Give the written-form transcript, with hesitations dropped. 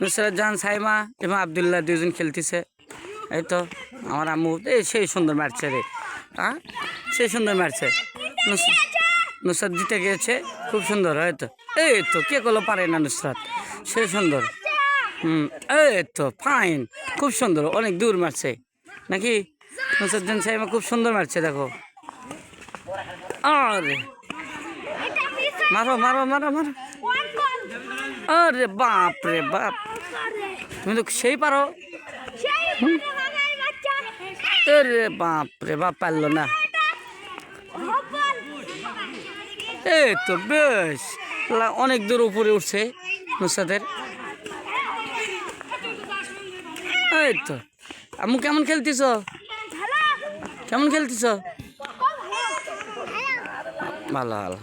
নুসরাত জাহান সাইমা এবং আবদুল্লাহ দুজন খেলতেছে। এই তো আমার আম্মু সেই সুন্দর মারছে রে, হ্যাঁ সেই সুন্দর মারছে। নুসরাত জিতে গিয়েছে, খুব সুন্দর। হয়তো এই তো কে করলো পারে না নুসরাত, সেই সুন্দর। এই তো ফাইন, খুব সুন্দর, অনেক দূর মারছে নাকি নুসরাত জাহান সাইমা, খুব সুন্দর মারছে দেখো। আরে মারো মারো মারো মারো, আরে বাপ রে বাপ, তুমি তো সেই পারো। আরে বাপ রে বাপ, পারলো না। এই তো বেশ, অনেক দূর উপরে উঠছে নুসরাতের। এই তো আম্মু কেমন খেলতেছ, কেমন খেলতেছ? ভালো ভালো।